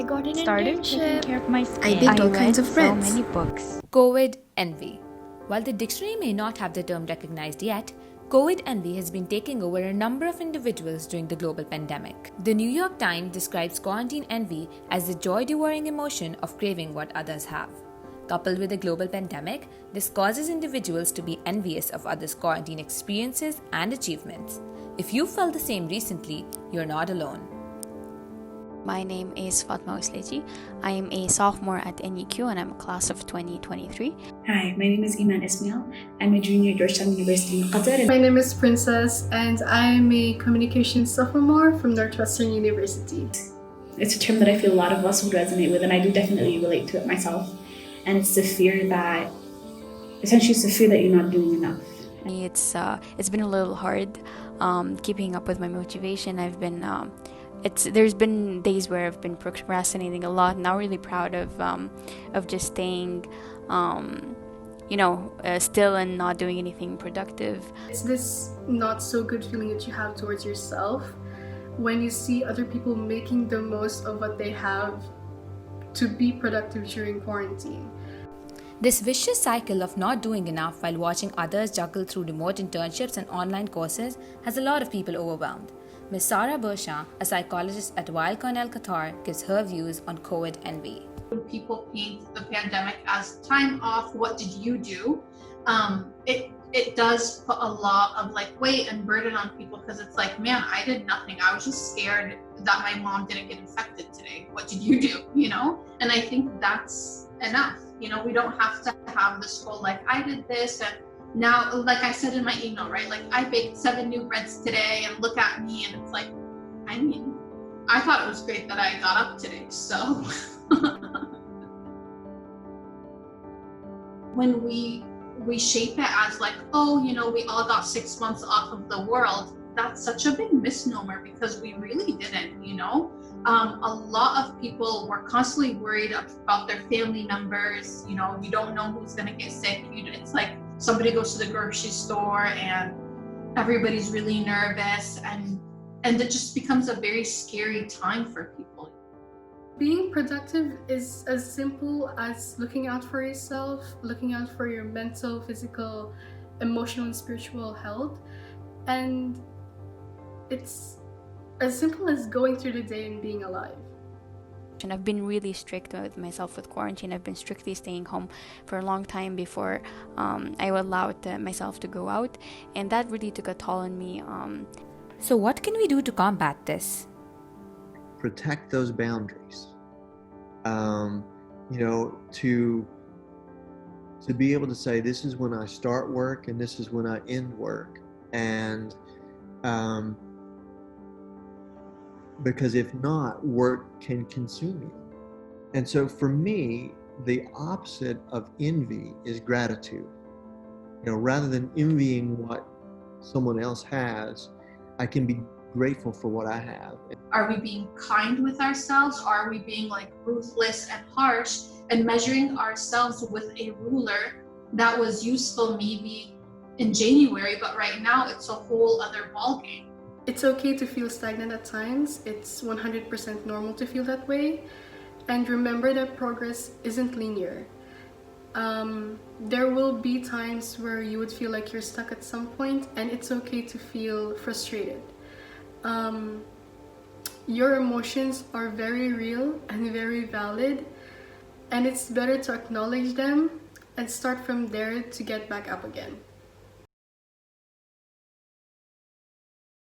got an Started taking internship. care of my skin. I baked all kinds read of so breads. many books. COVID envy. While the dictionary may not have the term recognized yet, COVID envy has been taking over a number of individuals during the global pandemic. The New York Times describes quarantine envy as the joy-devouring emotion of craving what others have. Coupled with the global pandemic, this causes individuals to be envious of others' quarantine experiences and achievements. If you felt the same recently, you're not alone. My name is Fatma Usleji. I am a sophomore at NUQ and I'm a class of 2023. Hi, my name is Iman Ismail. I'm a junior at Georgetown University in Qatar. My name is Princess and I'm a communications sophomore from Northwestern University. It's a term that I feel a lot of us would resonate with, and I do definitely relate to it myself. And it's the fear that, essentially it's the fear that you're not doing enough. It's been a little hard keeping up with my motivation. There's been days where I've been procrastinating a lot. Now really proud of just staying still and not doing anything productive. It's this not so good feeling that you have towards yourself when you see other people making the most of what they have to be productive during quarantine. This vicious cycle of not doing enough while watching others juggle through remote internships and online courses has a lot of people overwhelmed. Ms. Sarah Bershah, a psychologist at Weill Cornell Qatar, gives her views on COVID envy. When people paint the pandemic as time off, what did you do? It does put a lot of weight and burden on people, because it's like, man, I did nothing. I was just scared that my mom didn't get infected today. What did you do? And I think that's enough. We don't have to have this whole I did this and now, like I said in my email, right? I baked 7 new breads today and look at me, and it's I thought it was great that I got up today, so. When we shape it as we all got 6 months off of the world, that's such a big misnomer, because we really didn't, A lot of people were constantly worried about their family members. You don't know who's going to get sick. It's like somebody goes to the grocery store and everybody's really nervous, and it just becomes a very scary time for people. Being productive is as simple as looking out for yourself, looking out for your mental, physical, emotional, and spiritual health. And it's as simple as going through the day and being alive. And I've been really strict with myself with quarantine. I've been strictly staying home for a long time before I allowed myself to go out. And that really took a toll on me. So what can we do to combat this? Protect those boundaries. To be able to say, this is when I start work and this is when I end work. And because if not, work can consume you. And so for me, the opposite of envy is gratitude. Rather than envying what someone else has, I can be grateful for what I have. Are we being kind with ourselves? Or are we being ruthless and harsh and measuring ourselves with a ruler that was useful maybe in January, but right now it's a whole other ballgame? It's okay to feel stagnant at times. It's 100% normal to feel that way. And remember that progress isn't linear. There will be times where you would feel like you're stuck at some point, and it's okay to feel frustrated. Your emotions are very real and very valid, and it's better to acknowledge them and start from there to get back up again.